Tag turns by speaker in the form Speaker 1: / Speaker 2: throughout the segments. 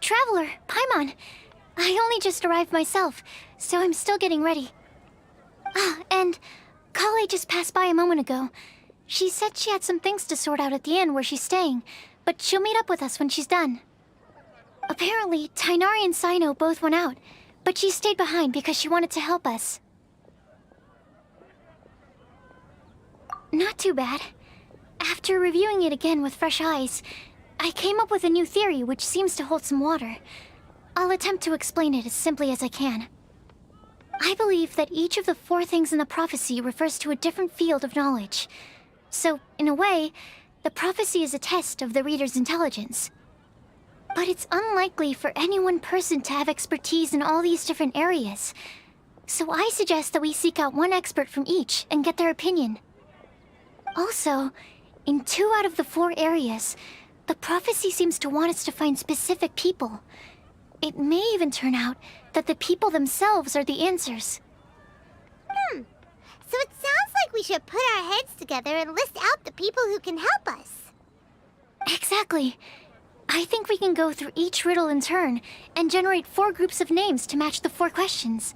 Speaker 1: traveler, Paimon. I only just arrived myself, so I'm still getting ready. Ah, and Kale just passed by a moment ago. She said she had some things to sort out at the inn where she's staying, but she'll meet up with us when she's done. Apparently, Tainari and Sino both went out, but she stayed behind because she wanted to help us. Not too bad. After reviewing it again with fresh eyes, I came up with a new theory which seems to hold some water. I'll attempt to explain it as simply as I can. I believe that each of the 4 things in the prophecy refers to a different field of knowledge. So, in a way, the prophecy is a test of the reader's intelligence. But it's unlikely for any one person to have expertise in all these different areas. So I suggest that we seek out one expert from each and get their opinion. Also, in 2 out of the 4 areas, the prophecy seems to want us to find specific people. It may even turn out that the people themselves are the answers.
Speaker 2: So it sounds like we should put our heads together and list out the people who can help us.
Speaker 1: Exactly. I think we can go through each riddle in turn and generate 4 groups of names to match the 4 questions.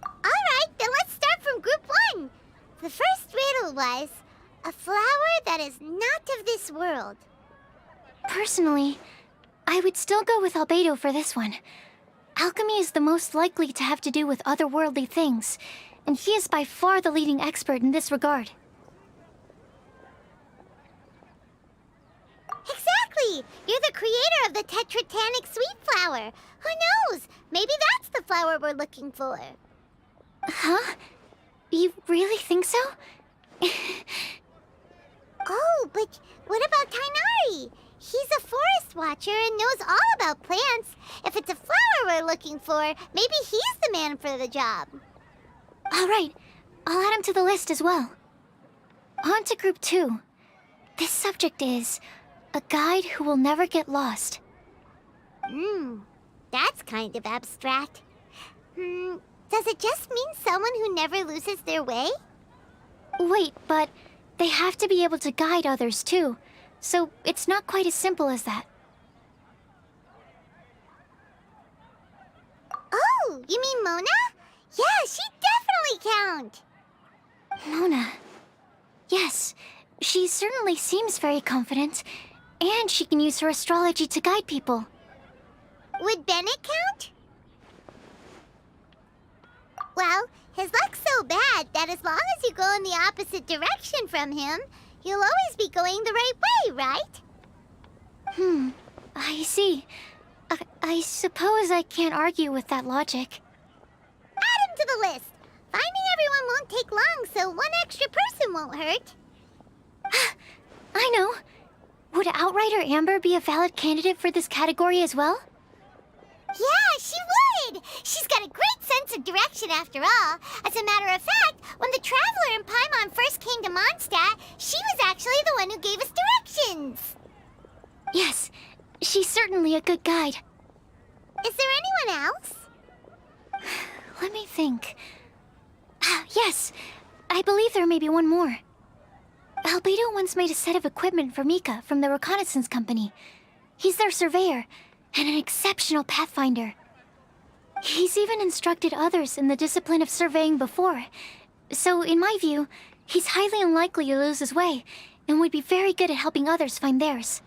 Speaker 2: Alright, then let's start from group 1. The first riddle was, a flower that is not of this world.
Speaker 1: Personally, I would still go with Albedo for this one. Alchemy is the most likely to have to do with otherworldly things, and he is by far the leading expert in this regard.
Speaker 2: Exactly! You're the creator of the tetratanic sweet flower. Who knows? Maybe that's the flower we're looking for.
Speaker 1: Huh? You really think so?
Speaker 2: Oh, but what about Tainari? He's a forest watcher and knows all about plants. If it's a flower we're looking for, maybe he's the man for the job.
Speaker 1: All right, I'll add him to the list as well. On to group 2. This subject is a guide who will never get lost.
Speaker 2: That's kind of abstract. Does it just mean someone who never loses their way?
Speaker 1: Wait, but they have to be able to guide others too, so it's not quite as simple as that.
Speaker 2: Oh, you mean Mona? Yeah, she definitely count.
Speaker 1: Mona. Yes, she certainly seems very confident, and she can use her astrology to guide people.
Speaker 2: Would Bennett count? Well, his luck's so bad that as long as you go in the opposite direction from him, you'll always be going the right way, right?
Speaker 1: I see. I suppose I can't argue with that logic.
Speaker 2: Add him to the list. Finding everyone won't take long, so one extra person won't hurt.
Speaker 1: I know. Would Outrider Amber be a valid candidate for this category as well?
Speaker 2: Yeah, she would! She's got a great sense of direction after all. As a matter of fact, when the Traveler and Paimon first came to Mondstadt, she was actually the one who gave us directions.
Speaker 1: Yes, she's certainly a good guide.
Speaker 2: Is there anyone else?
Speaker 1: Let me think. Yes, I believe there may be one more. Albedo once made a set of equipment for Mika from the reconnaissance company. He's their surveyor, and an exceptional pathfinder. He's even instructed others in the discipline of surveying before. So, in my view, he's highly unlikely to lose his way, and would be very good at helping others find theirs.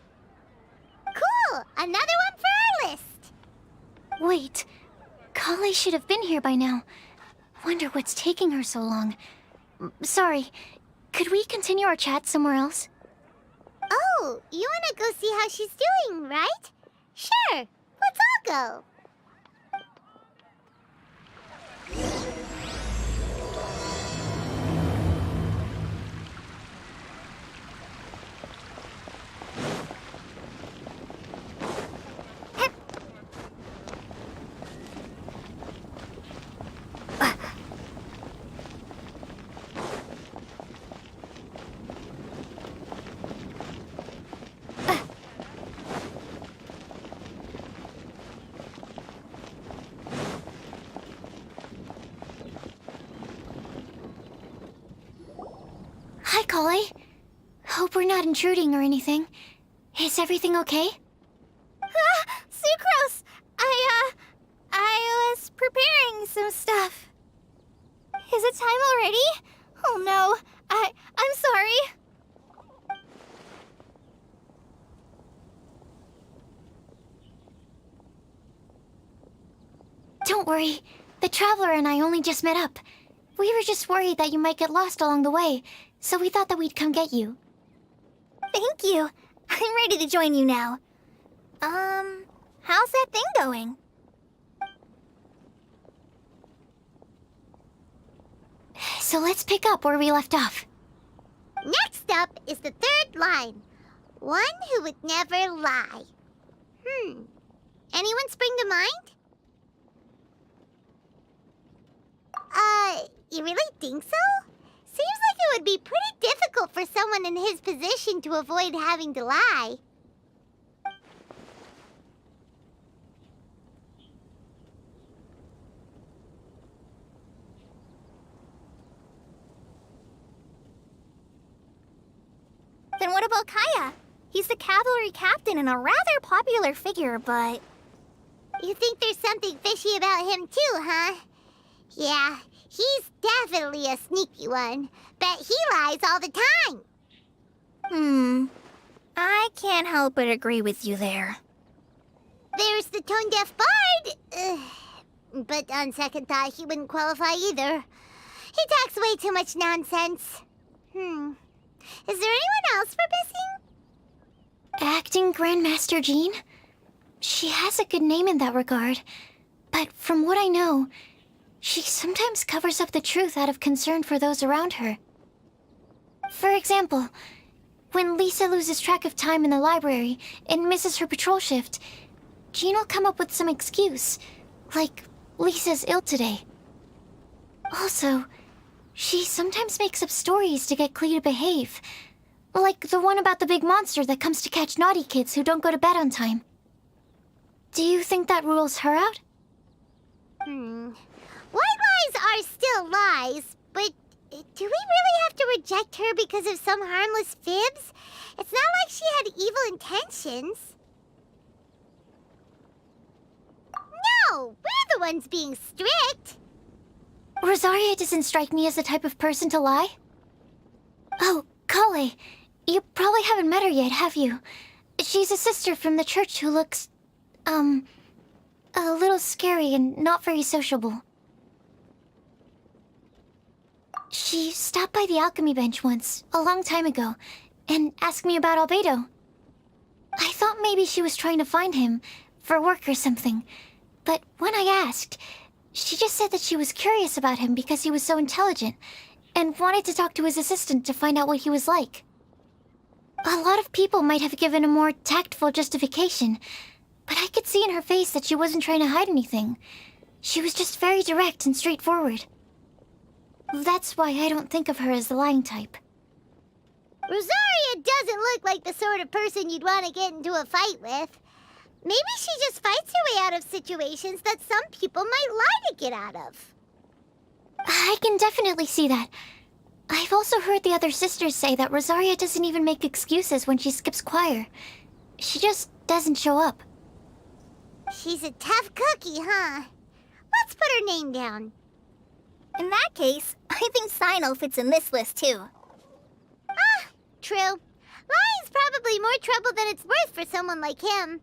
Speaker 2: Cool! Another one for our list!
Speaker 1: Wait, Kale should have been here by now. Wonder what's taking her so long. Sorry, could we continue our chat somewhere else?
Speaker 2: Oh, you wanna go see how she's doing, right? Sure, let's all go.
Speaker 1: Hi, Kale. Hope we're not intruding or anything. Is everything okay?
Speaker 2: Sucrose! I was preparing some stuff. Is it time already? Oh no, I'm sorry.
Speaker 1: Don't worry. The Traveler and I only just met up. We were just worried that you might get lost along the way, so we thought that we'd come get you.
Speaker 2: Thank you. I'm ready to join you now. How's that thing going?
Speaker 1: So let's pick up where we left off.
Speaker 2: Next up is the third line. One who would never lie. Anyone spring to mind? You really think so? Seems like it would be pretty difficult for someone in his position to avoid having to lie. Then what about Kaya? He's the cavalry captain and a rather popular figure, but... You think there's something fishy about him too, huh? Yeah, he's definitely a sneaky one. Bet he lies all the time. I can't help but agree with you there. There's the tone-deaf bard. But on second thought, he wouldn't qualify either. He talks way too much nonsense. Is there anyone else we're missing?
Speaker 1: Acting Grandmaster Jean? She has a good name in that regard. But from what I know, she sometimes covers up the truth out of concern for those around her. For example, when Lisa loses track of time in the library and misses her patrol shift, Jean will come up with some excuse, like Lisa's ill today. Also, she sometimes makes up stories to get Clee to behave, like the one about the big monster that comes to catch naughty kids who don't go to bed on time. Do you think that rules her out?
Speaker 2: White lies are still lies, but do we really have to reject her because of some harmless fibs? It's not like she had evil intentions. No, we're the ones being strict.
Speaker 1: Rosaria doesn't strike me as the type of person to lie. Oh, Kale, you probably haven't met her yet, have you? She's a sister from the church who looks, a little scary and not very sociable. She stopped by the alchemy bench once, a long time ago, and asked me about Albedo. I thought maybe she was trying to find him, for work or something. But when I asked, she just said that she was curious about him because he was so intelligent, and wanted to talk to his assistant to find out what he was like. A lot of people might have given a more tactful justification, but I could see in her face that she wasn't trying to hide anything. She was just very direct and straightforward. That's why I don't think of her as the lying type.
Speaker 2: Rosaria doesn't look like the sort of person you'd want to get into a fight with. Maybe she just fights her way out of situations that some people might lie to get out of.
Speaker 1: I can definitely see that. I've also heard the other sisters say that Rosaria doesn't even make excuses when she skips choir. She just doesn't show up.
Speaker 2: She's a tough cookie, huh? Let's put her name down. In that case, I think Sino fits in this list too. True. Lying's probably more trouble than it's worth for someone like him.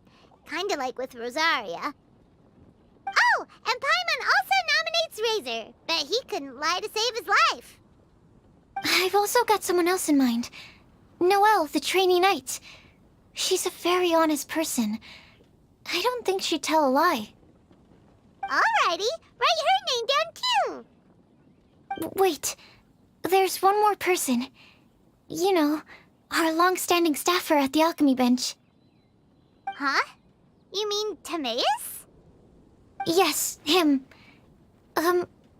Speaker 2: Kinda like with Rosaria. Oh, and Paimon also nominates Razor. Bet he couldn't lie to save his life.
Speaker 1: I've also got someone else in mind. Noelle, the trainee knight. She's a very honest person. I don't think she'd tell a lie.
Speaker 2: Alrighty, write her name down too.
Speaker 1: Wait, there's one more person. You know, our long-standing staffer at the alchemy bench.
Speaker 2: Huh? You mean Timaeus?
Speaker 1: Yes, him.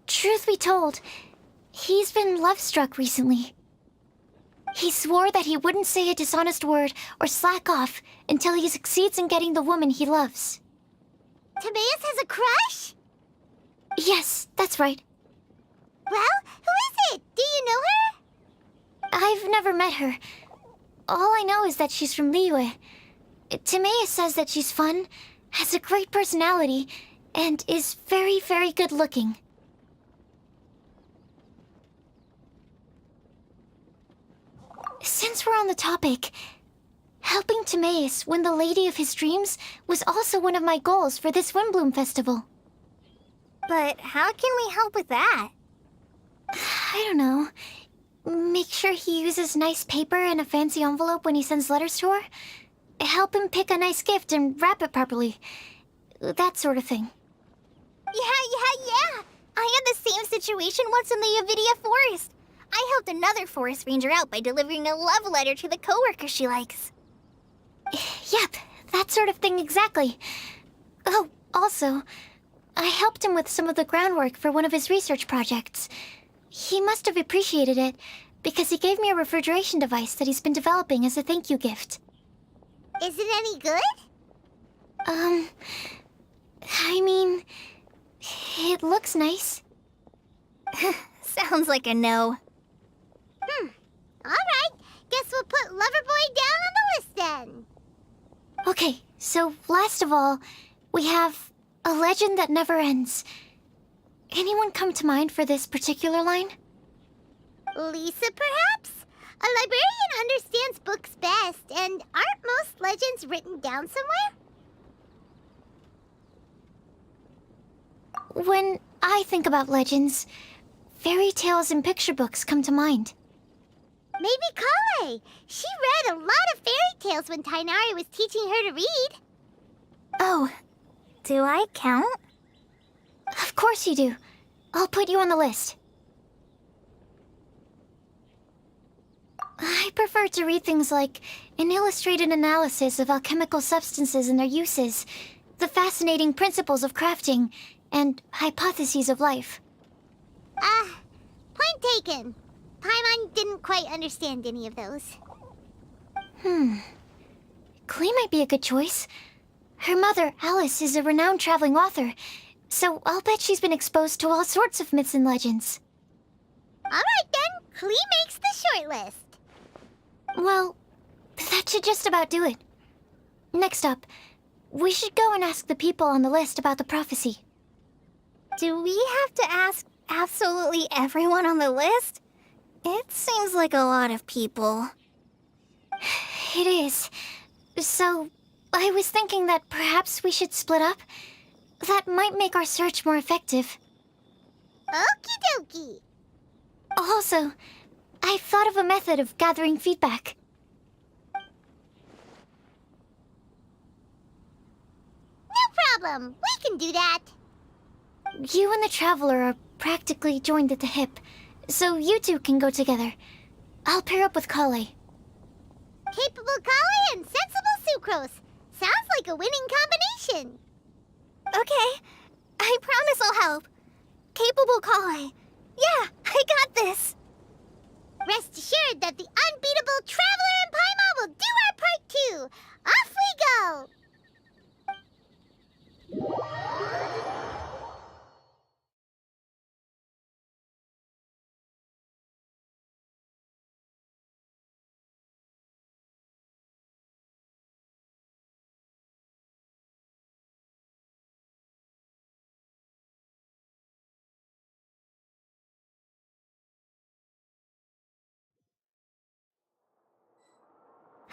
Speaker 1: Truth be told, he's been love-struck recently. He swore that he wouldn't say a dishonest word or slack off until he succeeds in getting the woman he loves.
Speaker 2: Timaeus has a crush?
Speaker 1: Yes, that's right.
Speaker 2: Well, who is it? Do you know her?
Speaker 1: I've never met her. All I know is that she's from Liyue. Timea says that she's fun, has a great personality, and is very, very good looking. Since we're on the topic, helping Timaeus win the lady of his dreams was also one of my goals for this Windblume festival.
Speaker 2: But how can we help with that?
Speaker 1: I don't know. Make sure he uses nice paper and a fancy envelope when he sends letters to her. Help him pick a nice gift and wrap it properly. That sort of thing.
Speaker 2: Yeah. I had the same situation once in the Avidia Forest. I helped another forest ranger out by delivering a love letter to the coworker she likes.
Speaker 1: Yep, that sort of thing exactly. Oh, also, I helped him with some of the groundwork for one of his research projects. He must have appreciated it, because he gave me a refrigeration device that he's been developing as a thank you gift.
Speaker 2: Is it any good?
Speaker 1: I mean, it looks nice.
Speaker 2: Sounds like a no. Alright, guess we'll put Loverboy down on the list then.
Speaker 1: Okay, so last of all, we have a legend that never ends. Anyone come to mind for this particular line?
Speaker 2: Lisa, perhaps? A librarian understands books best, and aren't most legends written down somewhere?
Speaker 1: When I think about legends, fairy tales and picture books come to mind.
Speaker 2: Maybe Kale. She read a lot of fairy tales when Tainari was teaching her to read. Oh, do I count?
Speaker 1: Of course you do. I'll put you on the list. I prefer to read things like an illustrated analysis of alchemical substances and their uses, the fascinating principles of crafting, and hypotheses of life.
Speaker 2: Point taken. Paimon didn't quite understand any of those.
Speaker 1: Klee might be a good choice. Her mother, Alice, is a renowned traveling author, so I'll bet she's been exposed to all sorts of myths and legends.
Speaker 2: Alright then, Klee makes the short list.
Speaker 1: Well, that should just about do it. Next up, we should go and ask the people on the list about the prophecy.
Speaker 2: Do we have to ask absolutely everyone on the list? It seems like a lot of people.
Speaker 1: It is. So, I was thinking that perhaps we should split up. That might make our search more effective.
Speaker 2: Okie dokie.
Speaker 1: Also, I've thought of a method of gathering feedback.
Speaker 2: No problem. We can do that.
Speaker 1: You and the Traveler are practically joined at the hip, so you two can go together. I'll pair up with Kale.
Speaker 2: Capable Kale and sensible Sucrose. Sounds like a winning combination. Okay. I promise I'll help. Capable Kale. Yeah, I got this. Rest assured that the unbeatable Traveler and Paimon will do our part too. Off we go.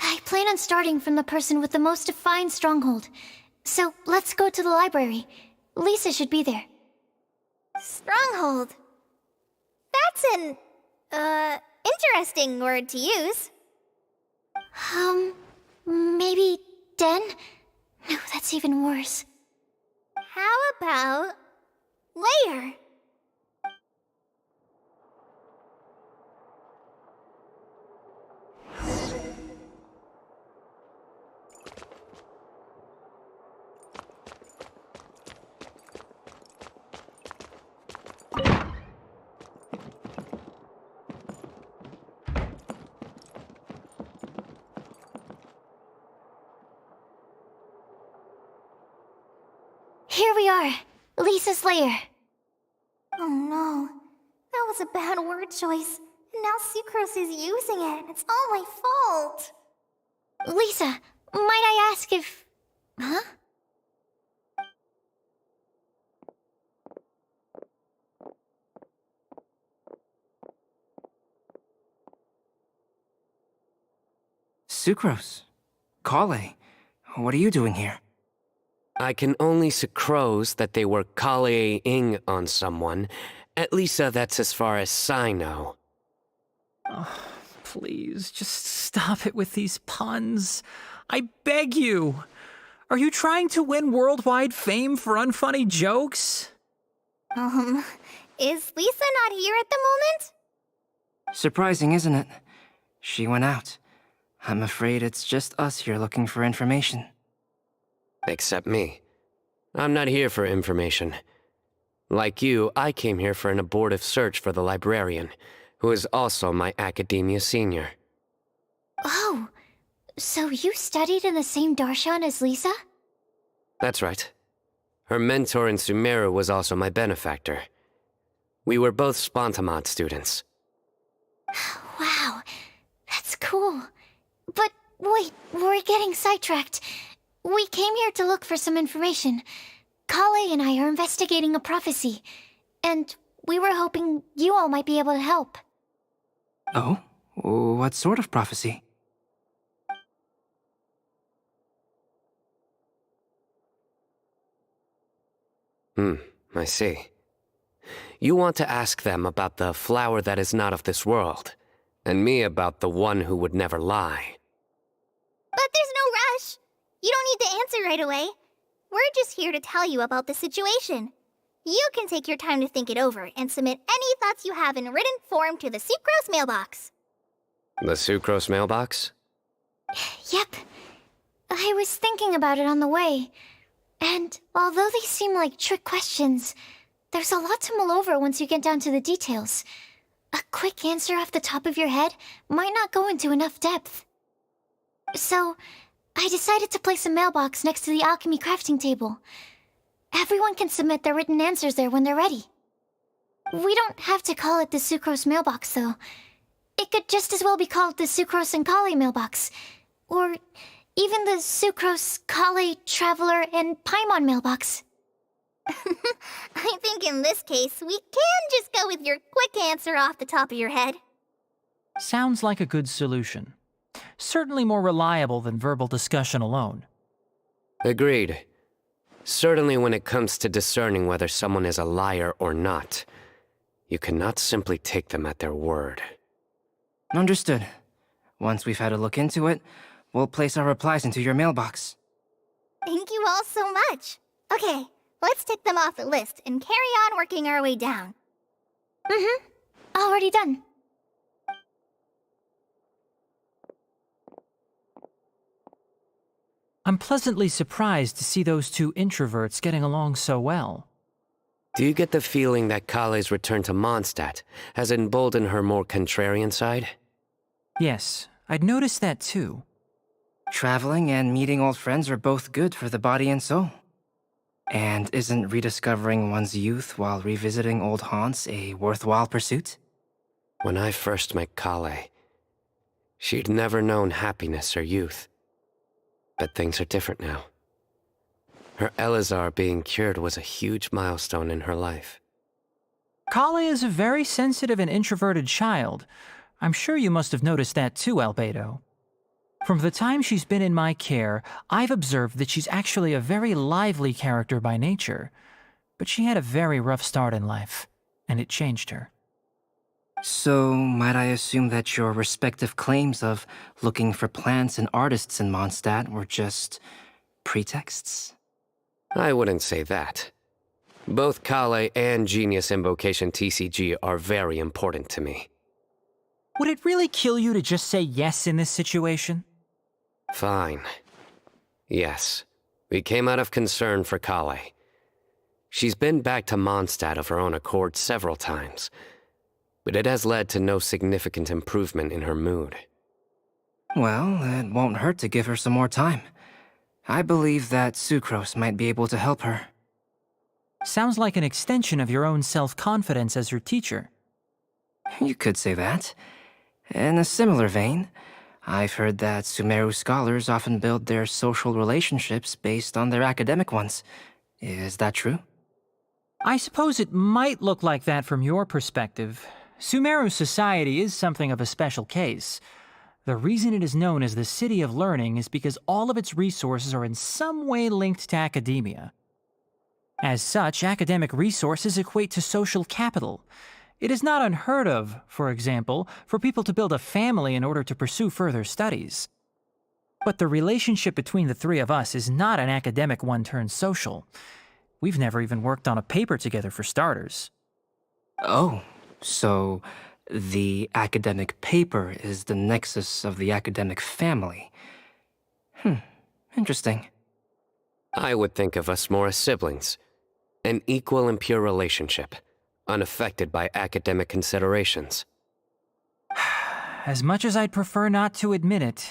Speaker 1: I plan on starting from the person with the most defined stronghold. So let's go to the library. Lisa should be there.
Speaker 2: Stronghold. That's an, interesting word to use.
Speaker 1: Maybe den? No, that's even worse.
Speaker 2: How about layer?
Speaker 1: Here we are, Lisa's lair.
Speaker 2: Oh no, that was a bad word choice. And now Sucrose is using it. It's all my fault.
Speaker 1: Lisa, Might I ask if... Huh?
Speaker 3: Sucrose. Kale. What are you doing here?
Speaker 4: I can only sucrose that they were Kale-ing on someone. At least that's as far as I know.
Speaker 5: Oh, please, just stop it with these puns. I beg you. Are you trying to win worldwide fame for unfunny jokes?
Speaker 2: Is Lisa not here at the moment?
Speaker 3: Surprising, isn't it? She went out. I'm afraid it's just us here looking for information.
Speaker 4: Except me. I'm not here for information. Like you, I came here for an abortive search for the librarian, who is also my academia senior.
Speaker 1: Oh, so you studied in the same darshan as Lisa?
Speaker 4: That's right. Her mentor in Sumeru was also my benefactor. We were both Spontamod students.
Speaker 1: Wow, that's cool. But wait, we're getting sidetracked. We came here to look for some information. Kale and I are investigating a prophecy, and we were hoping you all might be able to help.
Speaker 3: Oh? What sort of prophecy?
Speaker 4: I see. You want to ask them about the flower that is not of this world, and me about the one who would never lie.
Speaker 2: But there's no rush. You don't need to answer right away. We're just here to tell you about the situation. You can take your time to think it over and submit any thoughts you have in written form to the Sucrose mailbox.
Speaker 4: The Sucrose mailbox?
Speaker 1: Yep. I was thinking about it on the way. And although they seem like trick questions, there's a lot to mull over once you get down to the details. A quick answer off the top of your head might not go into enough depth. So, I decided to place a mailbox next to the alchemy crafting table. Everyone can submit their written answers there when they're ready. We don't have to call it the Sucrose mailbox, though. It could just as well be called the Sucrose and Kale mailbox. Or even the Sucrose, Kale, Traveler, and Paimon mailbox.
Speaker 2: I think in this case, we can just go with your quick answer off the top of your head.
Speaker 5: Sounds like a good solution. Certainly more reliable than verbal discussion alone.
Speaker 4: Agreed. Certainly when it comes to discerning whether someone is a liar or not, you cannot simply take them at their word.
Speaker 3: Understood. Once we've had a look into it, we'll place our replies into your mailbox.
Speaker 2: Thank you all so much. Okay, let's tick them off the list and carry on working our way down.
Speaker 1: Already done.
Speaker 5: I'm pleasantly surprised to see those two introverts getting along so well.
Speaker 4: Do you get the feeling that Kale's return to Mondstadt has emboldened her more contrarian side?
Speaker 5: Yes, I'd noticed that too.
Speaker 3: Traveling and meeting old friends are both good for the body and soul. And isn't rediscovering one's youth while revisiting old haunts a worthwhile pursuit?
Speaker 4: When I first met Kale, she'd never known happiness or youth. But things are different now. Her Elazar being cured was a huge milestone in her life.
Speaker 5: Kale is a very sensitive and introverted child. I'm sure you must have noticed that too, Albedo. From the time she's been in my care, I've observed that she's actually a very lively character by nature. But she had a very rough start in life, and it changed her.
Speaker 3: So, might I assume that your respective claims of looking for plants and artists in Mondstadt were just pretexts?
Speaker 4: I wouldn't say that. Both Kale and Genius Invocation TCG are very important to me.
Speaker 5: Would it really kill you to just say yes in this situation?
Speaker 4: Fine. Yes, we came out of concern for Kale. She's been back to Mondstadt of her own accord several times, but it has led to no significant improvement in her mood.
Speaker 3: Well, it won't hurt to give her some more time. I believe that Sucrose might be able to help her.
Speaker 5: Sounds like an extension of your own self-confidence as her teacher.
Speaker 3: You could say that. In a similar vein, I've heard that Sumeru scholars often build their social relationships based on their academic ones. Is that true?
Speaker 5: I suppose it might look like that from your perspective. Sumeru society is something of a special case. The reason it is known as the City of Learning is because all of its resources are in some way linked to academia. As such, academic resources equate to social capital. It is not unheard of, for example, for people to build a family in order to pursue further studies. But the relationship between the three of us is not an academic one turned social. We've never even worked on a paper together for starters.
Speaker 3: Oh, so the academic paper is the nexus of the academic family. Interesting.
Speaker 4: I would think of us more as siblings. An equal and pure relationship, unaffected by academic considerations.
Speaker 5: As much as I'd prefer not to admit it,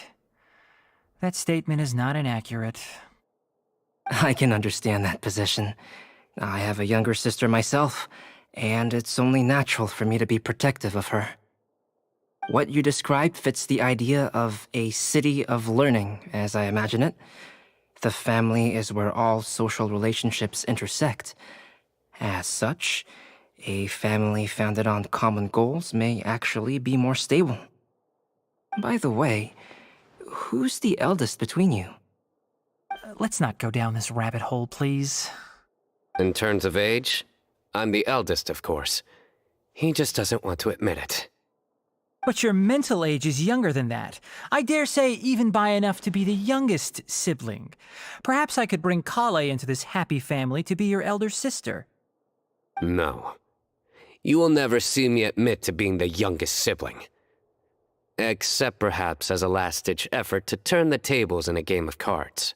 Speaker 5: that statement is not inaccurate.
Speaker 3: I can understand that position. I have a younger sister myself, and it's only natural for me to be protective of her. What you described fits the idea of a city of learning, as I imagine it. The family is where all social relationships intersect. As such, a family founded on common goals may actually be more stable. By the way, who's the eldest between you?
Speaker 5: Let's not go down this rabbit hole, please.
Speaker 4: In terms of age, I'm the eldest, of course. He just doesn't want to admit it.
Speaker 5: But your mental age is younger than that. I dare say even by enough to be the youngest sibling. Perhaps I could bring Kale into this happy family to be your elder sister.
Speaker 4: No. You will never see me admit to being the youngest sibling. Except perhaps as a last-ditch effort to turn the tables in a game of cards.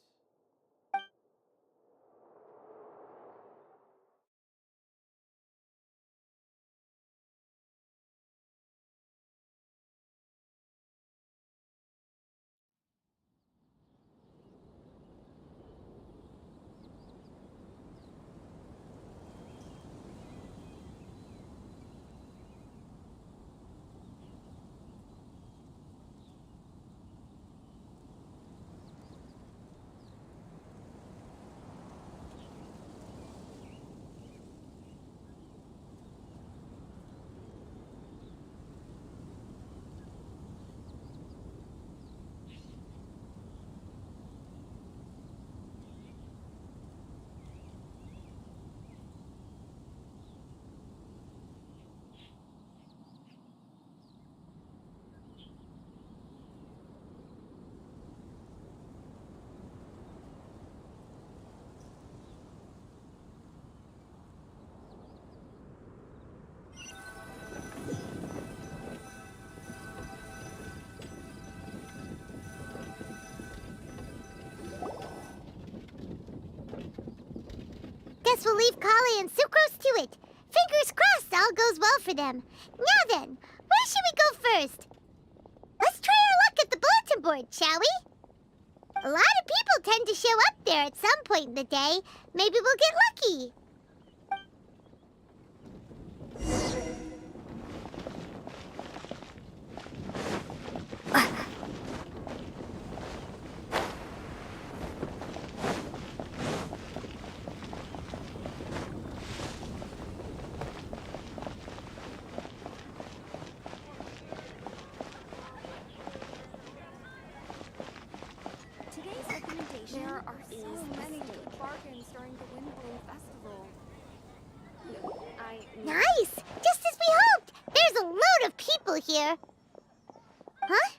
Speaker 2: Guess we'll leave Kale and Sucrose to it. Fingers crossed all goes well for them. Now then, where should we go first? Let's try our luck at the bulletin board, shall we? A lot of people tend to show up there at some point in the day. Maybe we'll get lucky.
Speaker 6: There are so many good bargains during the Windblume Festival.
Speaker 2: Nice! Just as we hoped! There's a load of people here. Huh?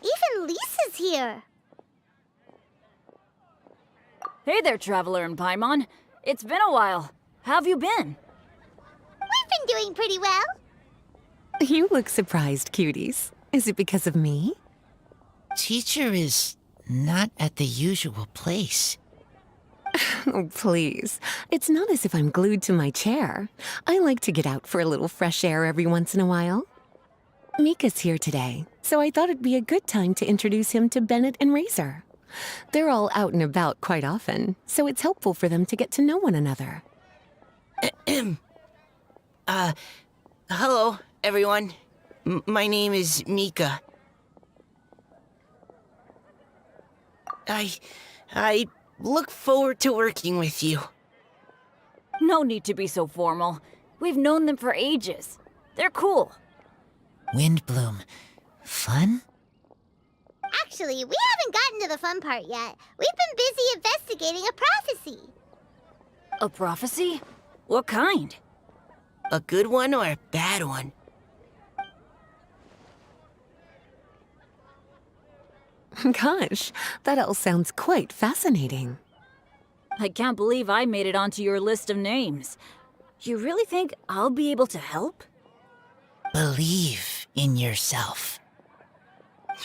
Speaker 2: Even Lisa's here.
Speaker 7: Hey there, Traveler in Paimon. It's been a while. How have you been?
Speaker 2: We've been doing pretty well.
Speaker 8: You look surprised, cuties. Is it because of me?
Speaker 9: Teacher is not at the usual place.
Speaker 8: Oh, please. It's not as if I'm glued to my chair. I like to get out for a little fresh air every once in a while. Mika's here today, so I thought it'd be a good time to introduce him to Bennett and Razor. They're all out and about quite often, so it's helpful for them to get to know one another.
Speaker 9: Hello, everyone. My name is Mika. I look forward to working with you.
Speaker 7: No need to be so formal. We've known them for ages. They're cool.
Speaker 9: Windblume. Fun?
Speaker 2: Actually, we haven't gotten to the fun part yet. We've been busy investigating a prophecy.
Speaker 7: A prophecy? What kind?
Speaker 9: A good one or a bad one?
Speaker 8: Gosh, that all sounds quite fascinating.
Speaker 7: I can't believe I made it onto your list of names. You really think I'll be able to help?
Speaker 9: Believe in yourself.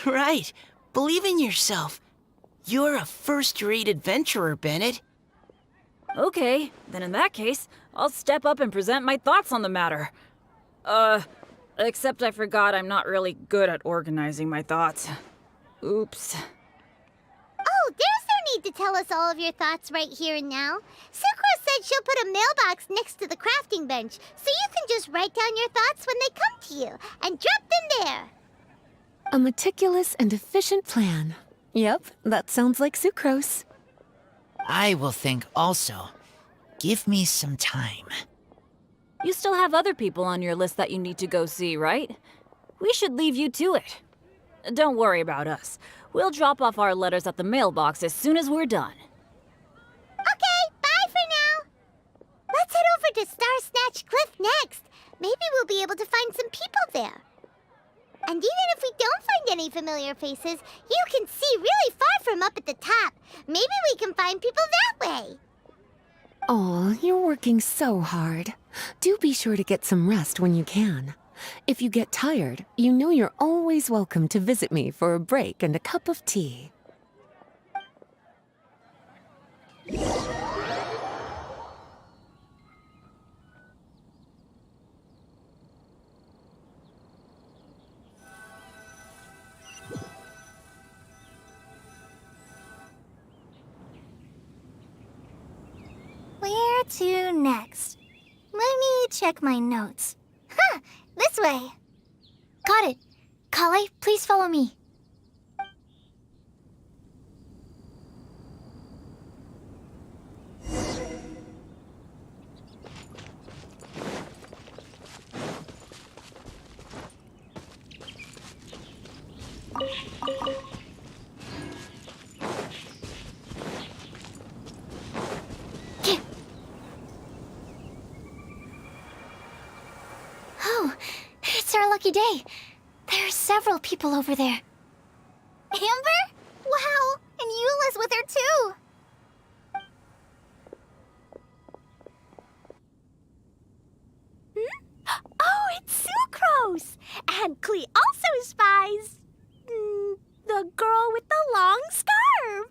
Speaker 9: Right. Believe in yourself. You're a first-rate adventurer, Bennett.
Speaker 7: Okay, then in that case, I'll step up and present my thoughts on the matter. Except I forgot I'm not really good at organizing my thoughts. Oops.
Speaker 2: Oh, there's no need to tell us all of your thoughts right here and now. Sucrose said she'll put a mailbox next to the crafting bench, so you can just write down your thoughts when they come to you, and drop them there.
Speaker 8: A meticulous and efficient plan. Yep, that sounds like Sucrose.
Speaker 9: I will think also. Give me some time.
Speaker 7: You still have other people on your list that you need to go see, right? We should leave you to it. Don't worry about us. We'll drop off our letters at the mailbox as soon as we're done.
Speaker 2: Okay, bye for now. Let's head over to Star Snatch Cliff next. Maybe we'll be able to find some people there. And even if we don't find any familiar faces, you can see really far from up at the top. Maybe we can find people that way.
Speaker 8: Aw, you're working so hard. Do be sure to get some rest when you can. If you get tired, you know you're always welcome to visit me for a break and a cup of tea.
Speaker 2: Where to next? Let me check my notes. Huh, this way.
Speaker 1: Got it. Kale, please follow me. Oh, it's our lucky day. There are several people over there.
Speaker 2: Amber? Wow, and Eula's with her too. Oh, it's Sucrose! And Klee also spies the girl with the long scarf.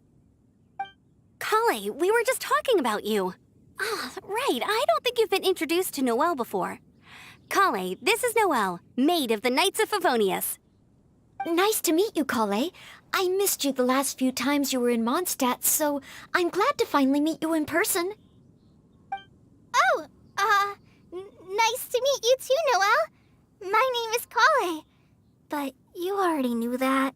Speaker 10: Kale, we were just talking about you. Ah, right. I don't think you've been introduced to Noelle before. Kale, this is Noelle, maid of the Knights of Favonius.
Speaker 1: Nice to meet you, Kale. I missed you the last few times you were in Mondstadt, so I'm glad to finally meet you in person.
Speaker 2: Oh, nice to meet you too, Noelle. My name is Kale. But you already knew that.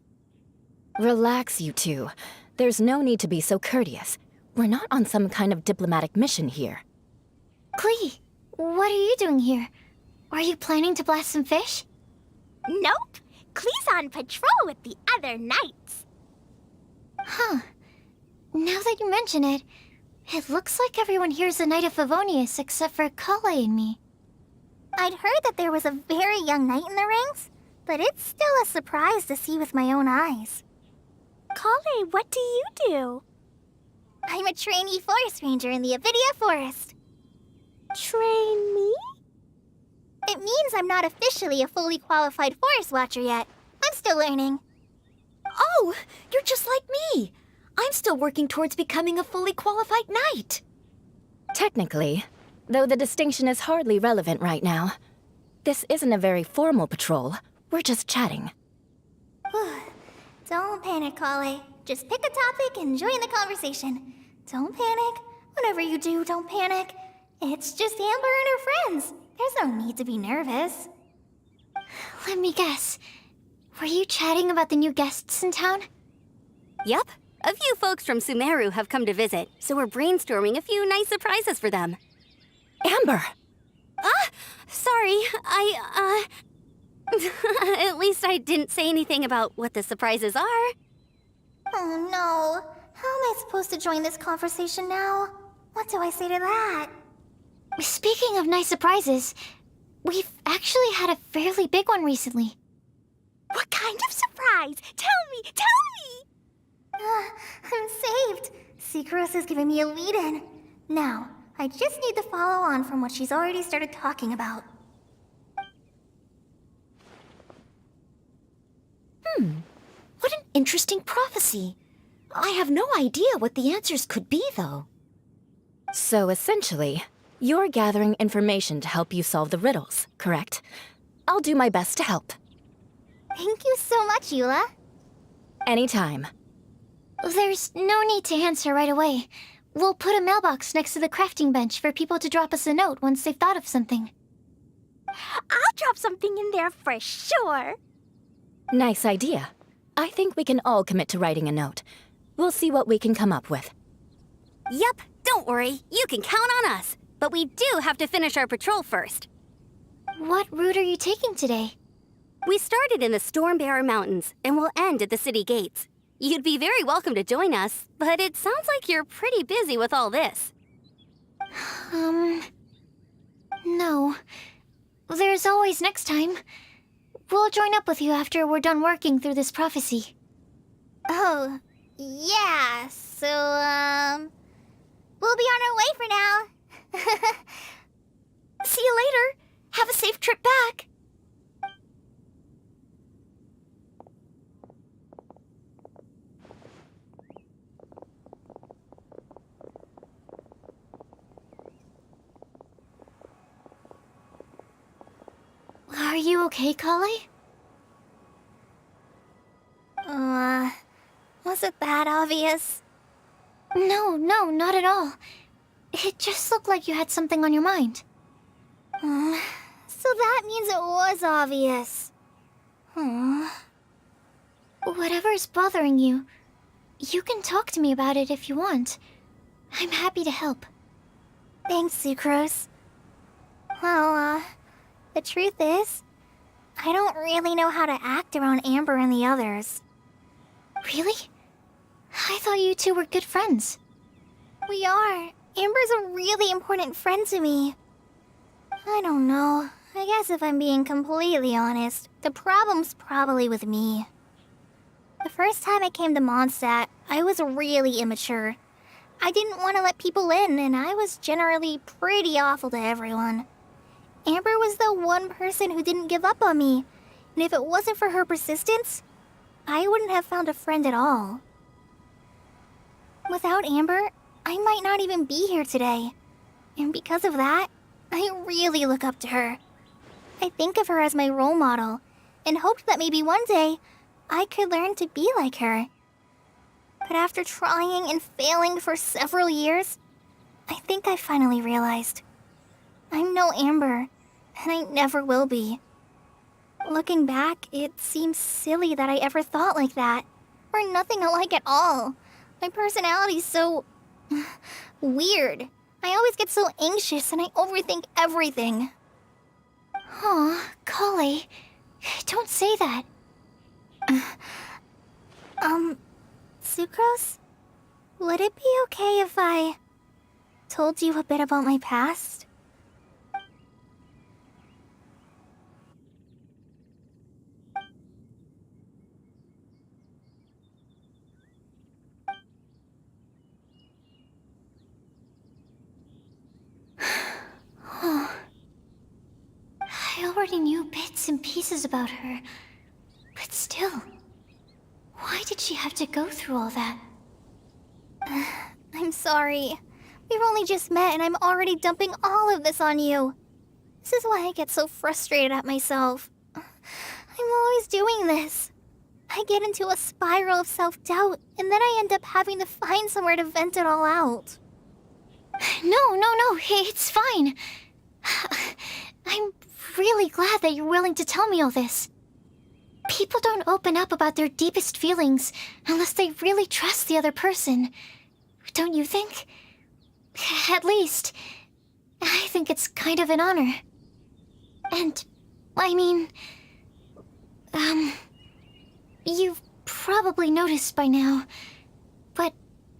Speaker 10: Relax, you two. There's no need to be so courteous. We're not on some kind of diplomatic mission here.
Speaker 1: Klee, what are you doing here? Are you planning to blast some fish?
Speaker 2: Nope. Klee's on patrol with the other knights.
Speaker 1: Huh. Now that you mention it, it looks like everyone here's a Knight of Favonius except for Kale and me.
Speaker 2: I'd heard that there was a very young knight in the rings, but it's still a surprise to see with my own eyes. Kale, what do you do? I'm a trainee forest ranger in the Avidia Forest. Trainee? It means I'm not officially a fully qualified forest watcher yet. I'm still learning.
Speaker 1: Oh, you're just like me. I'm still working towards becoming a fully qualified knight.
Speaker 10: Technically, though the distinction is hardly relevant right now. This isn't a very formal patrol. We're just chatting.
Speaker 2: Don't panic, Kale. Just pick a topic and join the conversation. Don't panic. Whatever you do, don't panic. It's just Amber and her friends. There's no need to be nervous.
Speaker 1: Let me guess. Were you chatting about the new guests in town?
Speaker 10: Yep. A few folks from Sumeru have come to visit, so we're brainstorming a few nice surprises for them.
Speaker 8: Amber!
Speaker 10: Sorry, At least I didn't say anything about what the surprises are.
Speaker 2: Oh no. How am I supposed to join this conversation now? What do I say to that?
Speaker 1: Speaking of nice surprises, we've actually had a fairly big one recently.
Speaker 2: What kind of surprise? Tell me! I'm saved. Secros is giving me a lead-in. Now, I just need to follow on from what she's already started talking about.
Speaker 11: What an interesting prophecy. I have no idea what the answers could be, though.
Speaker 12: So essentially, you're gathering information to help you solve the riddles, correct? I'll do my best to help.
Speaker 2: Thank you so much, Eula.
Speaker 12: Anytime.
Speaker 1: There's no need to answer right away. We'll put a mailbox next to the crafting bench for people to drop us a note once they've thought of something.
Speaker 2: I'll drop something in there for sure.
Speaker 12: Nice idea. I think we can all commit to writing a note. We'll see what we can come up with.
Speaker 10: Yep, don't worry. You can count on us. But we do have to finish our patrol first.
Speaker 1: What route are you taking today?
Speaker 10: We started in the Stormbearer Mountains and will end at the city gates. You'd be very welcome to join us, but it sounds like you're pretty busy with all this.
Speaker 1: No. There's always next time. We'll join up with you after we're done working through this prophecy.
Speaker 2: Oh, yeah, so, we'll be on our way for now.
Speaker 11: See you later. Have a safe trip back.
Speaker 1: Are you okay, Kale?
Speaker 2: Was it that obvious?
Speaker 1: No, not at all. It just looked like you had something on your mind.
Speaker 2: So that means it was obvious.
Speaker 1: Whatever's bothering you, you can talk to me about it if you want. I'm happy to help.
Speaker 2: Thanks, Sucrose. Well, the truth is, I don't really know how to act around Amber and the others.
Speaker 1: Really? I thought you two were good friends.
Speaker 2: We are. Amber's a really important friend to me. I don't know. I guess if I'm being completely honest, the problem's probably with me. The first time I came to Mondstadt, I was really immature. I didn't want to let people in, and I was generally pretty awful to everyone. Amber was the one person who didn't give up on me, and if it wasn't for her persistence, I wouldn't have found a friend at all. Without Amber, I might not even be here today. And because of that, I really look up to her. I think of her as my role model, and hoped that maybe one day I could learn to be like her. But after trying and failing for several years, I think I finally realized I'm no Amber, and I never will be. Looking back, it seems silly that I ever thought like that. We're nothing alike at all. My personality's so weird. I always get so anxious and I overthink everything.
Speaker 1: Aw, Kale, don't say that.
Speaker 2: Sucrose? Would it be okay if I told you a bit about my past?
Speaker 1: I already knew bits and pieces about her, but still, why did she have to go through all that?
Speaker 2: I'm sorry. We've only just met and I'm already dumping all of this on you. This is why I get so frustrated at myself. I'm always doing this. I get into a spiral of self-doubt, and then I end up having to find somewhere to vent it all out.
Speaker 1: No, it's fine. I'm really glad that you're willing to tell me all this. People don't open up about their deepest feelings unless they really trust the other person. Don't you think? At least, I think it's kind of an honor. And, I mean, you've probably noticed by now, but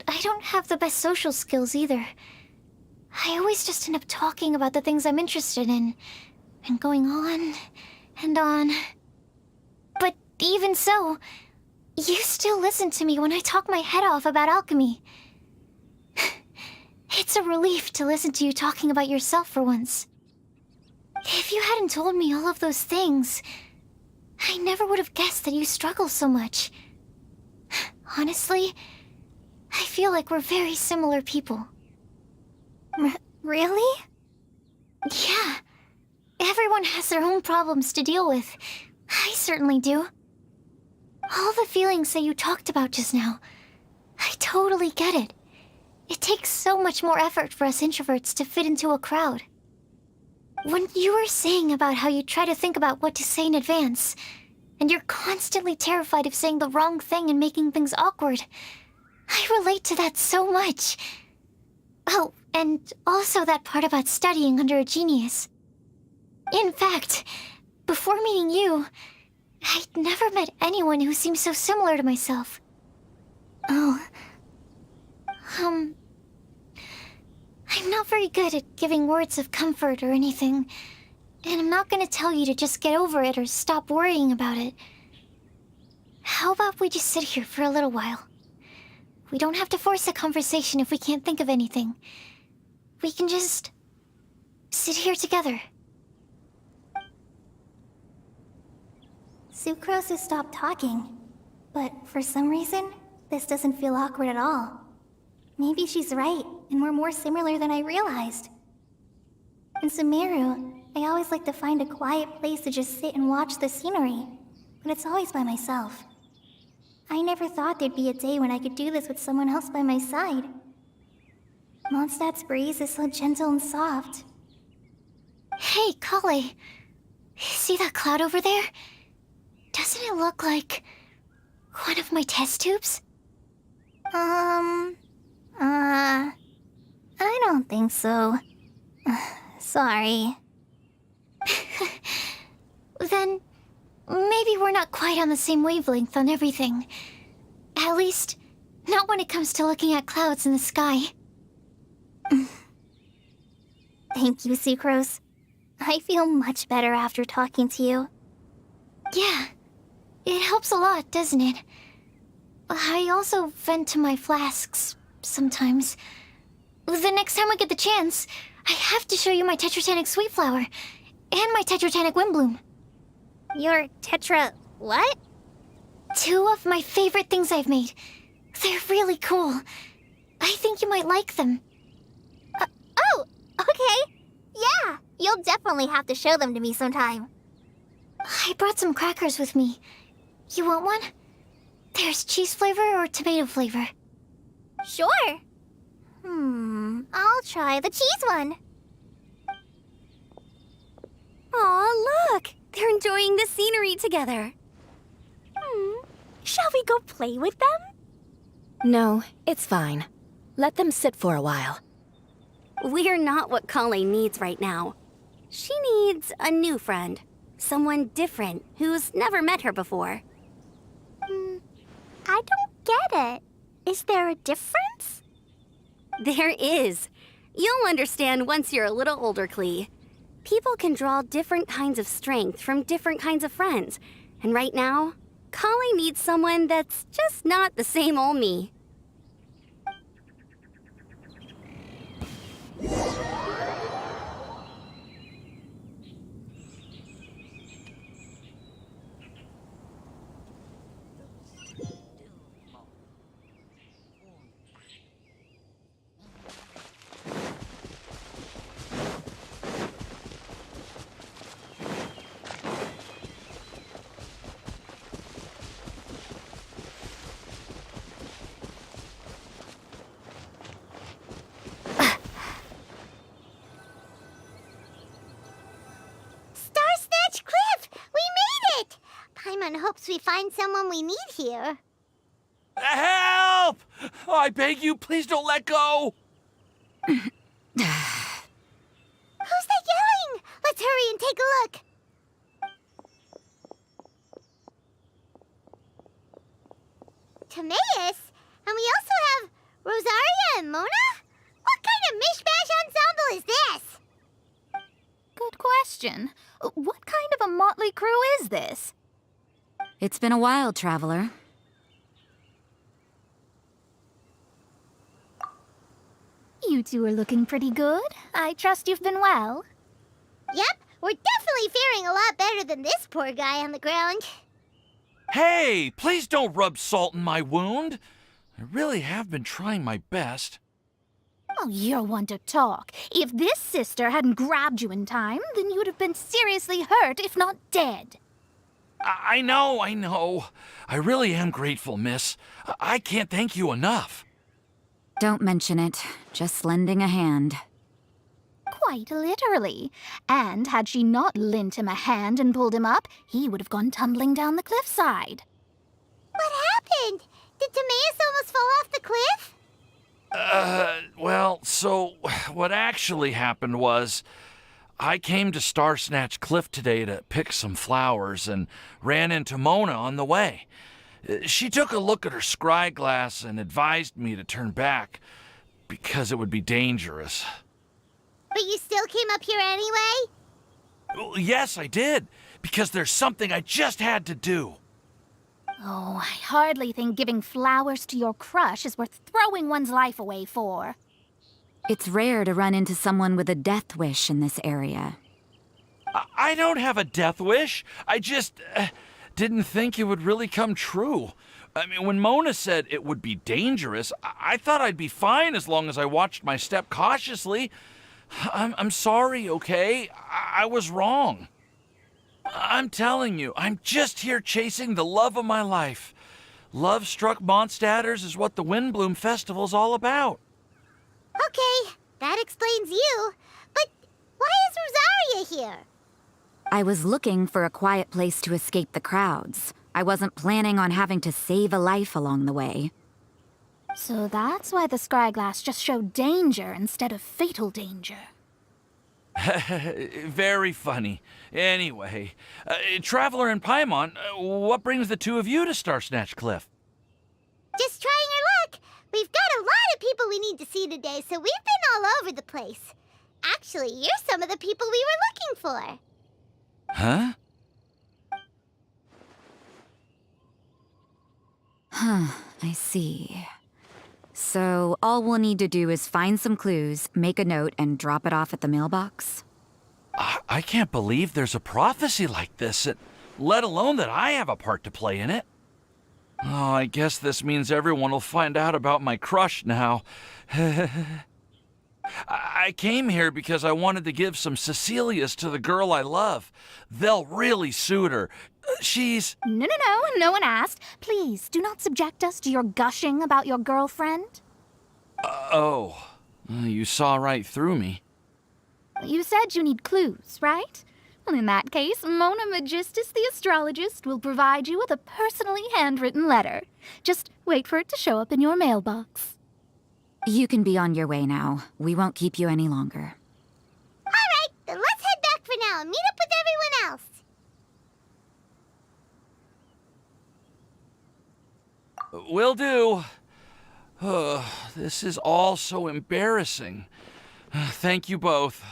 Speaker 1: I don't have the best social skills either. I always just end up talking about the things I'm interested in, and going on and on. But even so, you still listen to me when I talk my head off about alchemy. It's a relief to listen to you talking about yourself for once. If you hadn't told me all of those things, I never would have guessed that you struggle so much. Honestly, I feel like we're very similar people.
Speaker 2: Really?
Speaker 1: Yeah. Everyone has their own problems to deal with. I certainly do. All the feelings that you talked about just now, I totally get it. It takes so much more effort for us introverts to fit into a crowd. When you were saying about how you try to think about what to say in advance, and you're constantly terrified of saying the wrong thing and making things awkward, I relate to that so much. Oh, and also that part about studying under a genius. In fact, before meeting you, I'd never met anyone who seemed so similar to myself. Oh. I'm not very good at giving words of comfort or anything, and I'm not gonna tell you to just get over it or stop worrying about it. How about we just sit here for a little while? We don't have to force a conversation if we can't think of anything. We can just sit here together.
Speaker 2: Sucrose has stopped talking, but for some reason, this doesn't feel awkward at all. Maybe she's right, and we're more similar than I realized. In Sumeru, I always like to find a quiet place to just sit and watch the scenery, but it's always by myself. I never thought there'd be a day when I could do this with someone else by my side. Mondstadt's breeze is so gentle and soft.
Speaker 1: Hey, Kale. See that cloud over there? Doesn't it look like one of my test tubes?
Speaker 2: I don't think so. Sorry.
Speaker 1: Then, maybe we're not quite on the same wavelength on everything. At least, not when it comes to looking at clouds in the sky.
Speaker 2: Thank you, Sucrose. I feel much better after talking to you.
Speaker 1: Yeah, it helps a lot, doesn't it? I also vent to my flasks sometimes. The next time we get the chance, I have to show you my Tetratanic Sweet Flower and my Tetratanic Windblume.
Speaker 2: Your Tetra... what?
Speaker 1: Two of my favorite things I've made. They're really cool. I think you might like them.
Speaker 2: Oh, okay. Yeah, you'll definitely have to show them to me sometime.
Speaker 1: I brought some crackers with me. You want one? There's cheese flavor or tomato flavor.
Speaker 2: Sure. I'll try the cheese one.
Speaker 10: Aw, look! They're enjoying the scenery together.
Speaker 12: Shall we go play with them? No, it's fine. Let them sit for a while.
Speaker 10: We're not what Kale needs right now. She needs a new friend. Someone different who's never met her before.
Speaker 2: I don't get it. Is there a difference?
Speaker 10: There is. You'll understand once you're a little older, Klee. People can draw different kinds of strength from different kinds of friends. And right now, Kale needs someone that's just not the same old me.
Speaker 2: hopes we find someone we need here.
Speaker 13: Help! I beg you, please don't let go!
Speaker 2: Who's that yelling? Let's hurry and take a look. Timaeus? And we also have Rosaria and Mona? What kind of mishmash ensemble is this?
Speaker 14: Good question. What kind of a motley crew is this?
Speaker 7: It's been a while, Traveler.
Speaker 14: You two are looking pretty good. I trust you've been well.
Speaker 2: Yep, we're definitely faring a lot better than this poor guy on the ground.
Speaker 13: Hey, please don't rub salt in my wound. I really have been trying my best.
Speaker 14: Oh, you're one to talk. If this sister hadn't grabbed you in time, then you'd have been seriously hurt, if not dead.
Speaker 13: I know. I really am grateful, miss. I can't thank you enough.
Speaker 7: Don't mention it. Just lending a hand.
Speaker 14: Quite literally. And had she not lent him a hand and pulled him up, he would have gone tumbling down the cliffside.
Speaker 2: What happened? Did Timaeus almost fall off the cliff?
Speaker 13: Well, so what actually happened was I came to Star Snatch Cliff today to pick some flowers and ran into Mona on the way. She took a look at her scry glass and advised me to turn back because it would be dangerous.
Speaker 2: But you still came up here anyway?
Speaker 13: Well, yes, I did, because there's something I just had to do.
Speaker 14: Oh, I hardly think giving flowers to your crush is worth throwing one's life away for.
Speaker 7: It's rare to run into someone with a death wish in this area.
Speaker 13: I don't have a death wish. I just didn't think it would really come true. I mean, when Mona said it would be dangerous, I thought I'd be fine as long as I watched my step cautiously. I'm sorry, okay? I was wrong. I'm telling you, I'm just here chasing the love of my life. Love-struck Mondstadters is what the Windblume Festival's all about.
Speaker 2: Okay, that explains you. But why is Rosaria here?
Speaker 7: I was looking for a quiet place to escape the crowds. I wasn't planning on having to save a life along the way.
Speaker 14: So that's why the scryglass just showed danger instead of fatal danger.
Speaker 13: Very funny. Anyway, Traveler and Paimon, what brings the two of you to Star Snatch Cliff?
Speaker 2: Just trying our luck. We've got a lot of people we need to see today, so we've been all over the place. Actually, you're some of the people we were looking for.
Speaker 13: Huh?
Speaker 7: I see. So, all we'll need to do is find some clues, make a note, and drop it off at the mailbox?
Speaker 13: I can't believe there's a prophecy like this, let alone that I have a part to play in it. Oh, I guess this means everyone will find out about my crush now. I came here because I wanted to give some Cecilias to the girl I love. They'll really suit her. She's...
Speaker 14: No one asked. Please, do not subject us to your gushing about your girlfriend.
Speaker 13: You saw right through me.
Speaker 14: You said you need clues, right? Well, in that case, Mona Magistus the astrologist will provide you with a personally handwritten letter. Just wait for it to show up in your mailbox.
Speaker 7: You can be on your way now. We won't keep you any longer.
Speaker 2: All right, then let's head back for now and meet up with everyone else.
Speaker 13: Will do. This is all so embarrassing. Thank you both.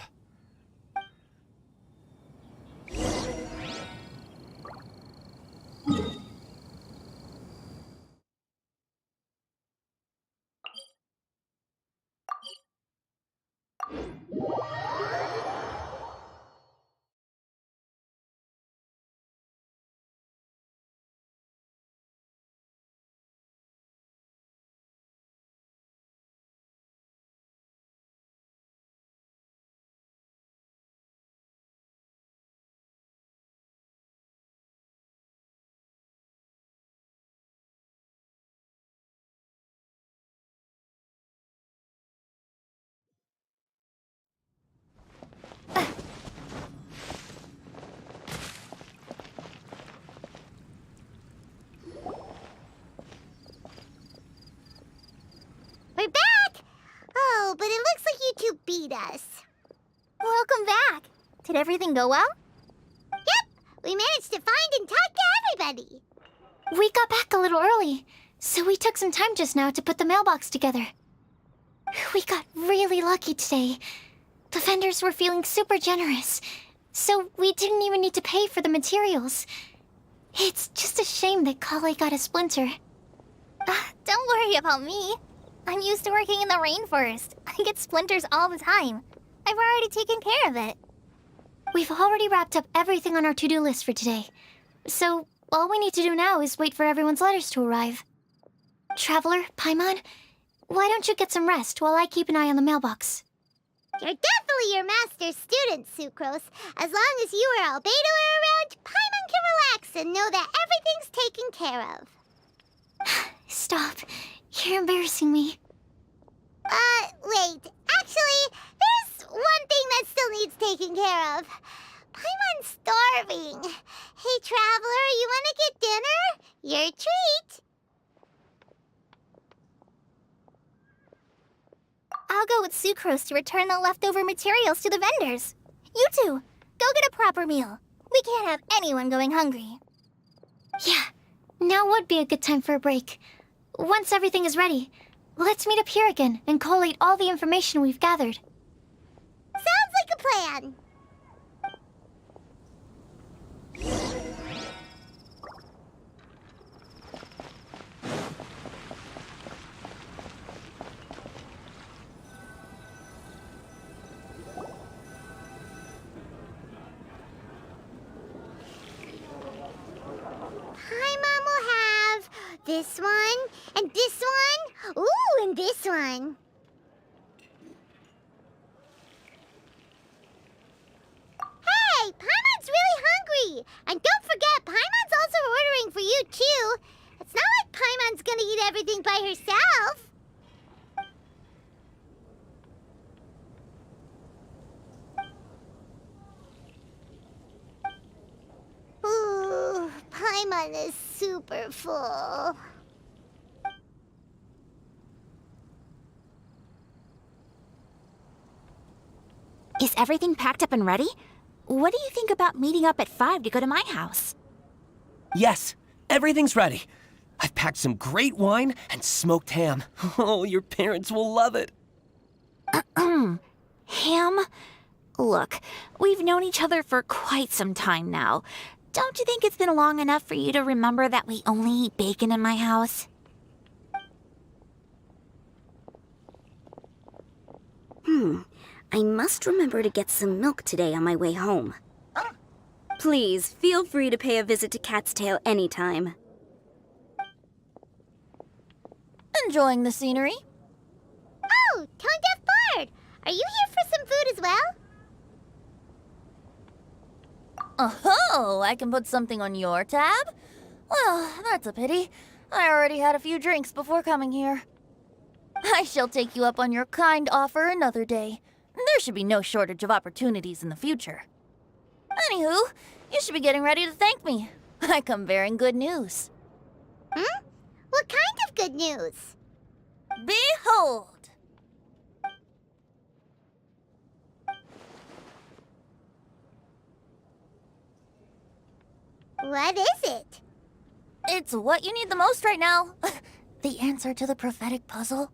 Speaker 2: beat us.
Speaker 14: Welcome back. Did everything go well?
Speaker 2: Yep, we managed to find and talk to everybody.
Speaker 1: We got back a little early, so we took some time just now to put the mailbox together. We got really lucky today. The vendors were feeling super generous, so we didn't even need to pay for the materials. It's just a shame that Kale got a splinter.
Speaker 14: Don't worry about me. I'm used to working in the rainforest. I get splinters all the time. I've already taken care of it.
Speaker 1: We've already wrapped up everything on our to-do list for today. So, all we need to do now is wait for everyone's letters to arrive. Traveler, Paimon, why don't you get some rest while I keep an eye on the mailbox?
Speaker 2: You're definitely your master's student, Sucrose. As long as you or Albedo are around, Paimon can relax and know that everything's taken care of.
Speaker 1: Stop. You're embarrassing me.
Speaker 2: Wait. Actually, there's one thing that still needs taking care of. Paimon's starving. Hey, Traveler, you want to get dinner? Your treat.
Speaker 14: I'll go with Sucrose to return the leftover materials to the vendors. You two, go get a proper meal. We can't have anyone going hungry.
Speaker 1: Yeah, now would be a good time for a break. Once everything is ready, let's meet up here again and collate all the information we've gathered.
Speaker 2: Sounds like a plan. Paimon will have this one, and this one, ooh, and this one. Hey, Paimon's really hungry! And don't forget, Paimon's also ordering for you, too. It's not like Paimon's gonna eat everything by herself. Ooh, Paimon is super full.
Speaker 14: Is everything packed up and ready? What do you think about meeting up at 5 to go to my house?
Speaker 15: Yes, everything's ready. I've packed some great wine and smoked ham. Oh, your parents will love it.
Speaker 14: Ham? Look, we've known each other for quite some time now. Don't you think it's been long enough for you to remember that we only eat bacon in my house?
Speaker 10: I must remember to get some milk today on my way home. Please, feel free to pay a visit to Cat's Tail anytime.
Speaker 14: Enjoying the scenery?
Speaker 2: Oh, Tone Deaf Bard! Are you here for some food as well?
Speaker 14: Oh, I can put something on your tab? Well, that's a pity. I already had a few drinks before coming here. I shall take you up on your kind offer another day. There should be no shortage of opportunities in the future. Anywho, you should be getting ready to thank me. I come bearing good news.
Speaker 2: What kind of good news?
Speaker 14: Behold!
Speaker 2: What is it?
Speaker 14: It's what you need the most right now. The answer to the prophetic puzzle.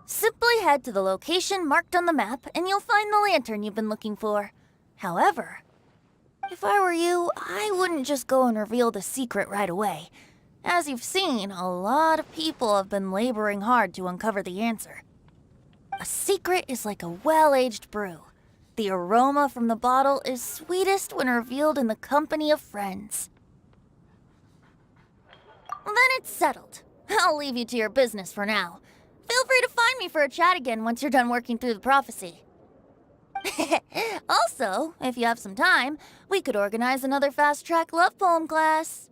Speaker 14: Simply head to the location marked on the map and you'll find the lantern you've been looking for. However, if I were you, I wouldn't just go and reveal the secret right away. As you've seen, a lot of people have been laboring hard to uncover the answer. A secret is like a well-aged brew. The aroma from the bottle is sweetest when revealed in the company of friends. Then it's settled. I'll leave you to your business for now. Feel free to find me for a chat again once you're done working through the prophecy. Also, if you have some time, we could organize another fast-track love poem class.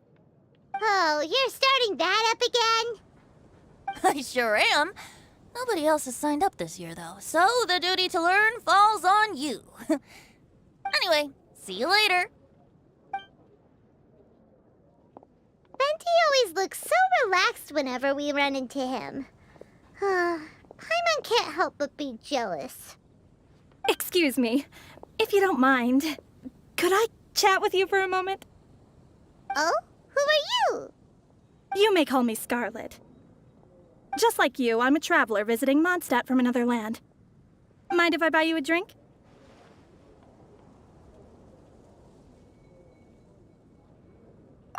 Speaker 2: Oh, you're starting that up again?
Speaker 14: I sure am. Nobody else has signed up this year, though, so the duty to learn falls on you. Anyway, see you later.
Speaker 2: Venti always looks so relaxed whenever we run into him. Paimon can't help but be jealous.
Speaker 16: Excuse me, if you don't mind, could I chat with you for a moment?
Speaker 2: Oh? Who are you?
Speaker 16: You may call me Scarlet. Just like you, I'm a traveler visiting Mondstadt from another land. Mind if I buy you a drink?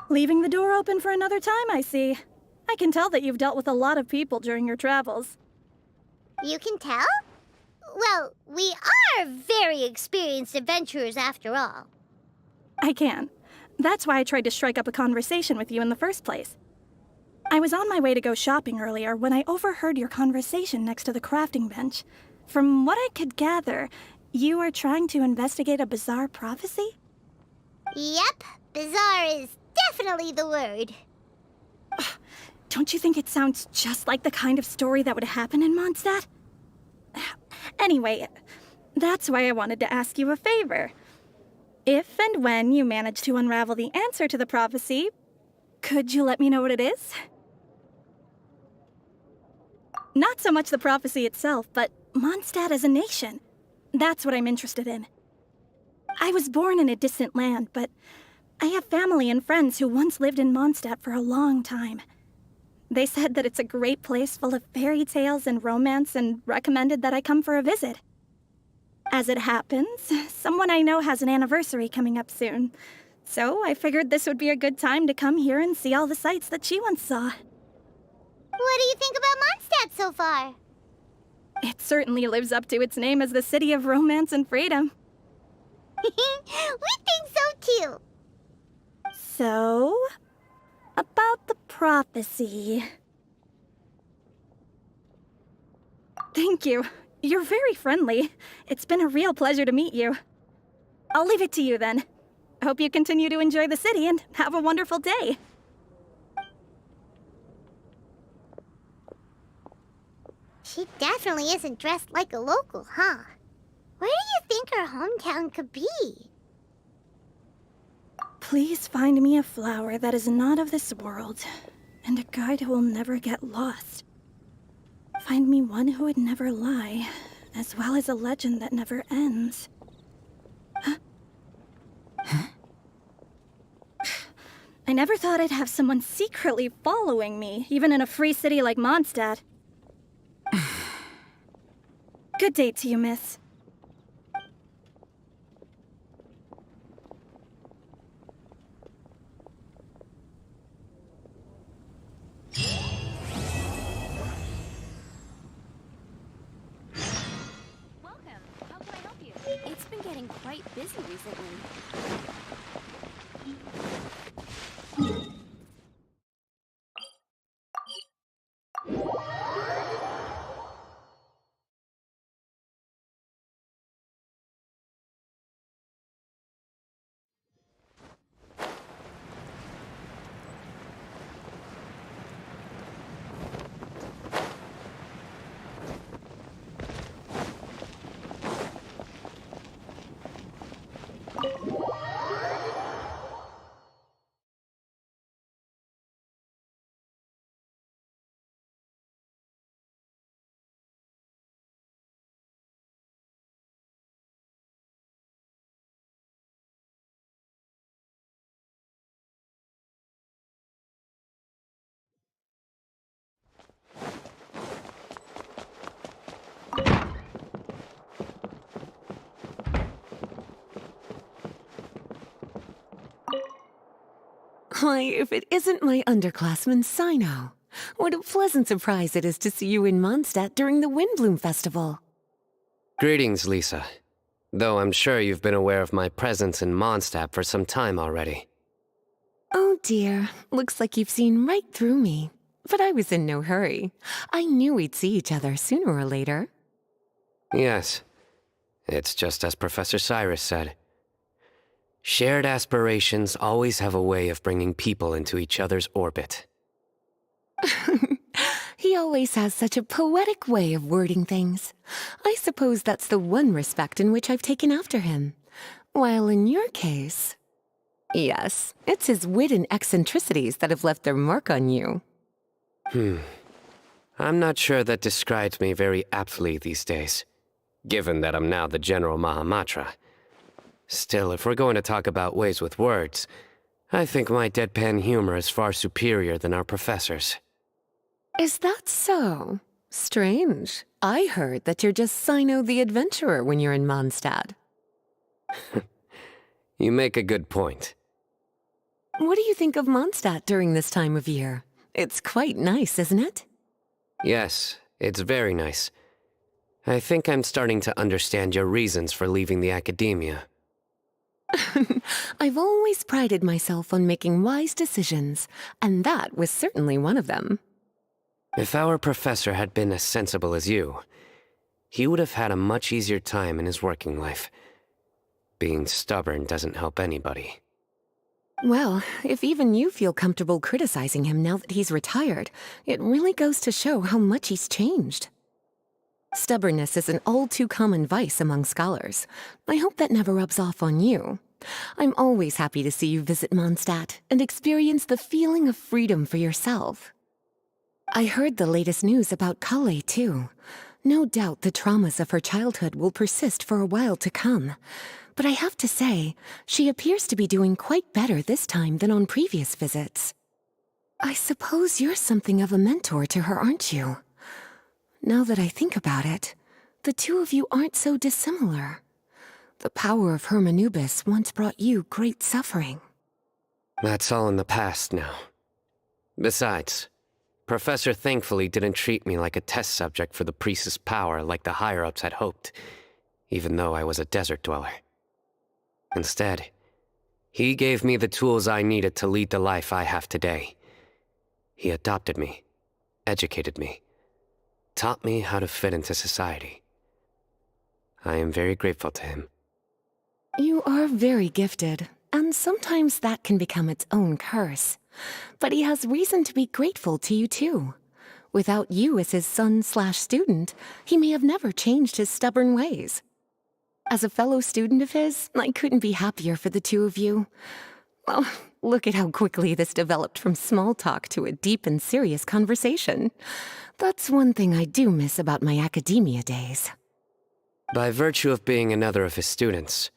Speaker 16: Leaving the door open for another time, I see. I can tell that you've dealt with a lot of people during your travels.
Speaker 2: You can tell? Well, we are very experienced adventurers after all.
Speaker 16: I can. That's why I tried to strike up a conversation with you in the first place. I was on my way to go shopping earlier when I overheard your conversation next to the crafting bench. From what I could gather, you are trying to investigate a bizarre prophecy?
Speaker 2: Yep, bizarre is definitely the word.
Speaker 16: Don't you think it sounds just like the kind of story that would happen in Mondstadt? Anyway, that's why I wanted to ask you a favor. If and when you manage to unravel the answer to the prophecy, could you let me know what it is? Not so much the prophecy itself, but Mondstadt as a nation. That's what I'm interested in. I was born in a distant land, but I have family and friends who once lived in Mondstadt for a long time. They said that it's a great place full of fairy tales and romance and recommended that I come for a visit. As it happens, someone I know has an anniversary coming up soon, so I figured this would be a good time to come here and see all the sights that she once saw.
Speaker 2: What do you think about Mondstadt so far?
Speaker 16: It certainly lives up to its name as the city of romance and freedom.
Speaker 2: We think so too.
Speaker 16: So, about the prophecy. Thank you. You're very friendly. It's been a real pleasure to meet you. I'll leave it to you then. Hope you continue to enjoy the city and have a wonderful day.
Speaker 2: She definitely isn't dressed like a local, huh? Where do you think her hometown could be?
Speaker 16: Please find me a flower that is not of this world, and a guide who will never get lost. Find me one who would never lie, as well as a legend that never ends. I never thought I'd have someone secretly following me, even in a free city like Mondstadt. Good day to you, miss.
Speaker 10: Welcome. How can I help you? It's been getting quite busy recently.
Speaker 8: Why, if it isn't my underclassman, Sino. What a pleasant surprise it is to see you in Mondstadt during the Windblume Festival.
Speaker 4: Greetings, Lisa. Though I'm sure you've been aware of my presence in Mondstadt for some time already.
Speaker 8: Oh dear, looks like you've seen right through me. But I was in no hurry. I knew we'd see each other sooner or later.
Speaker 4: Yes. It's just as Professor Cyrus said. Shared aspirations always have a way of bringing people into each other's orbit.
Speaker 8: He always has such a poetic way of wording things. I suppose that's the one respect in which I've taken after him. While in your case... Yes, it's his wit and eccentricities that have left their mark on you.
Speaker 4: I'm not sure that describes me very aptly these days, given that I'm now the General Mahamatra. Still, if we're going to talk about ways with words, I think my deadpan humor is far superior than our professor's.
Speaker 8: Is that so? Strange. I heard that you're just Sino the Adventurer when you're in Mondstadt.
Speaker 4: You make a good point.
Speaker 8: What do you think of Mondstadt during this time of year? It's quite nice, isn't it?
Speaker 4: Yes, it's very nice. I think I'm starting to understand your reasons for leaving the academia.
Speaker 8: I've always prided myself on making wise decisions, and that was certainly one of them.
Speaker 4: If our professor had been as sensible as you, he would have had a much easier time in his working life. Being stubborn doesn't help anybody.
Speaker 8: Well, if even you feel comfortable criticizing him now that he's retired, it really goes to show how much he's changed. Stubbornness is an all-too-common vice among scholars. I hope that never rubs off on you. I'm always happy to see you visit Mondstadt and experience the feeling of freedom for yourself. I heard the latest news about Kale, too. No doubt the traumas of her childhood will persist for a while to come. But I have to say, she appears to be doing quite better this time than on previous visits. I suppose you're something of a mentor to her, aren't you? Now that I think about it, the two of you aren't so dissimilar. The power of Hermanubis once brought you great suffering.
Speaker 4: That's all in the past now. Besides, Professor thankfully didn't treat me like a test subject for the priestess power like the higher-ups had hoped, even though I was a desert dweller. Instead, he gave me the tools I needed to lead the life I have today. He adopted me, educated me, taught me how to fit into society. I am very grateful to him.
Speaker 8: You are very gifted, and sometimes that can become its own curse. But he has reason to be grateful to you too. Without you as his son/student, he may have never changed his stubborn ways. As a fellow student of his, I couldn't be happier for the two of you. Well, look at how quickly this developed from small talk to a deep and serious conversation. That's one thing I do miss about my academia days.
Speaker 4: By virtue of being another of his students,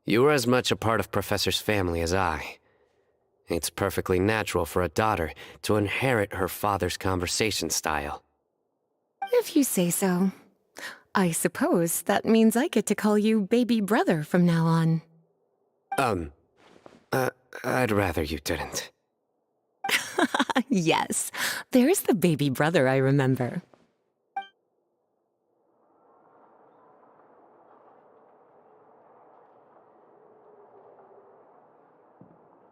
Speaker 4: you were as much a part of Professor's family as I. It's perfectly natural for a daughter to inherit her father's conversation style.
Speaker 8: If you say so. I suppose that means I get to call you baby brother from now on.
Speaker 4: I'd rather you didn't.
Speaker 8: Yes, there's the baby brother I remember.